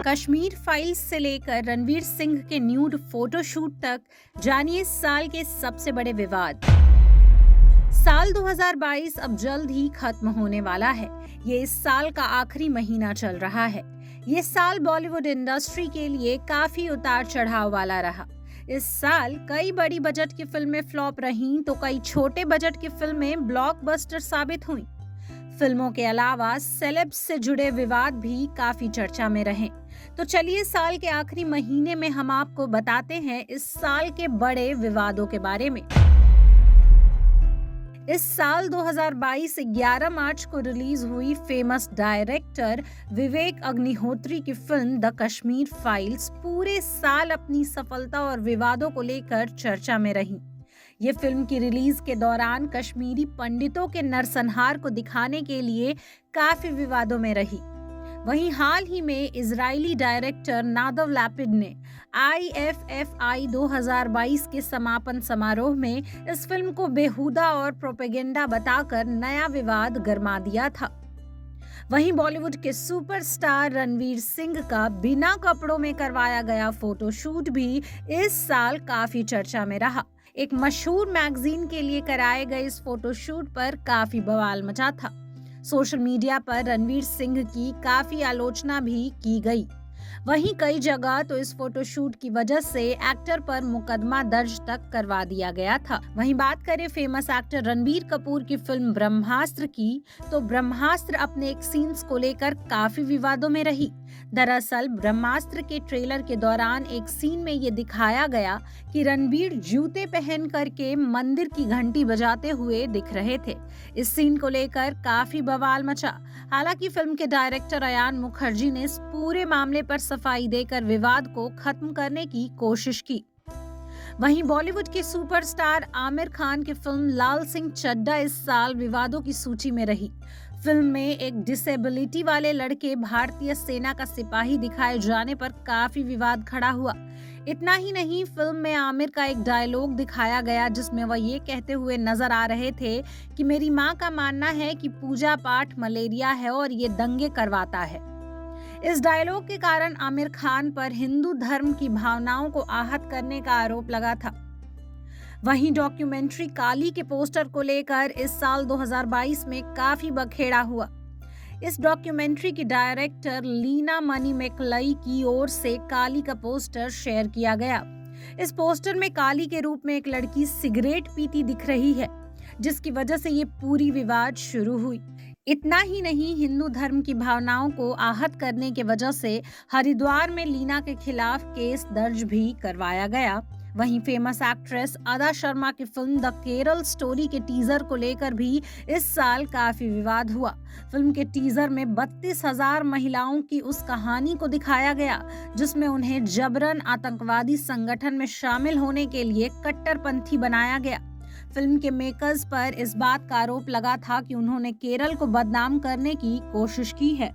Kashmir files से लेकर रणवीर सिंह के न्यूड फोटोशूट तक, जानिए इस साल के सबसे बड़े विवाद। साल 2022 अब जल्द ही खत्म होने वाला है। ये इस साल का आखिरी महीना चल रहा है। ये साल बॉलीवुड इंडस्ट्री के लिए काफी उतार चढ़ाव वाला रहा। इस साल कई बड़ी बजट की फिल्में फ्लॉप रहीं तो कई छोटे बजट की फिल्में ब्लॉकबस्टर साबित हुईं। फिल्मों के अलावा सेलेब्स से जुड़े विवाद भी काफी चर्चा में रहे। तो चलिए साल के आखिरी महीने में हम आपको बताते हैं इस साल के बड़े विवादों के बारे में। इस साल 2022 11 मार्च को रिलीज हुई फेमस डायरेक्टर विवेक अग्निहोत्री की फिल्म द कश्मीर फाइल्स पूरे साल अपनी सफलता और विवादों को लेकर चर्चा में रही। ये फिल्म की रिलीज के दौरान कश्मीरी पंडितों के नरसंहार को दिखाने के लिए काफी विवादों में रही। वहीं हाल ही में इजरायली डायरेक्टर नादव लैपिड ने IFFI 2022 के समापन समारोह में इस फिल्म को बेहुदा और प्रोपेगेंडा बताकर नया विवाद गरमा दिया था। वहीं बॉलीवुड के सुपरस्टार रणवीर सिंह का बिना कपड़ों में करवाया गया फोटोशूट भी इस साल काफी चर्चा में रहा। एक मशहूर मैगजीन के लिए कराए गए इस फोटोशूट पर काफी बवाल मचा था। सोशल मीडिया पर रणवीर सिंह की काफी आलोचना भी की गई। वहीं कई जगह तो इस फोटोशूट की वजह से एक्टर पर मुकदमा दर्ज तक करवा दिया गया था। वहीं बात करें फेमस एक्टर रणबीर कपूर की फिल्म ब्रह्मास्त्र की, तो ब्रह्मास्त्र अपने एक सीन्स को लेकर काफी विवादों में रही। दरअसल ब्रह्मास्त्र के ट्रेलर के दौरान एक सीन में ये दिखाया गया कि रणबीर जूते पहन करके मंदिर की घंटी बजाते हुए दिख रहे थे। इस सीन को लेकर काफी बवाल मचा। हालांकि फिल्म के डायरेक्टर अयान मुखर्जी ने इस पूरे मामले पर सफाई देकर विवाद को खत्म करने की कोशिश की। वहीं बॉलीवुड के सुपरस्टार आमिर खान की फिल्म लाल सिंह चड्ढा इस साल विवादों की सूची में रही। फिल्म में एक डिसेबिलिटी वाले लड़के भारतीय सेना का सिपाही दिखाए जाने पर काफी विवाद खड़ा हुआ। इतना ही नहीं, फिल्म में आमिर का एक डायलॉग दिखाया गया जिसमें वह ये कहते हुए नजर आ रहे थे कि मेरी माँ का मानना है कि पूजा पाठ मलेरिया है और ये दंगे करवाता है। इस डायलॉग के कारण आमिर खान पर हिंदू धर्म की भावनाओं को आहत करने का आरोप लगा था। वहीं डॉक्यूमेंट्री काली के पोस्टर को लेकर इस साल 2022 में काफी बखेड़ा हुआ। इस डॉक्यूमेंट्री की डायरेक्टर लीना मनी मैकलई की ओर से काली का पोस्टर शेयर किया गया। इस पोस्टर में काली के रूप में एक लड़की सिगरेट पीती दिख रही है, जिसकी वजह से ये पूरी विवाद शुरू हुई। इतना ही नहीं, हिंदू धर्म की भावनाओं को आहत करने के वजह से हरिद्वार में लीना के खिलाफ केस दर्ज भी करवाया गया। वहीं फेमस एक्ट्रेस अदा शर्मा की फिल्म द केरल स्टोरी के टीजर को लेकर भी इस साल काफी विवाद हुआ। फिल्म के टीजर में 32,000 महिलाओं की उस कहानी को दिखाया गया जिसमें उन्हें जबरन आतंकवादी संगठन में शामिल होने के लिए कट्टरपंथी बनाया गया। फिल्म के मेकर्स पर इस बात का आरोप लगा था कि उन्होंने केरल को बदनाम करने की कोशिश की है।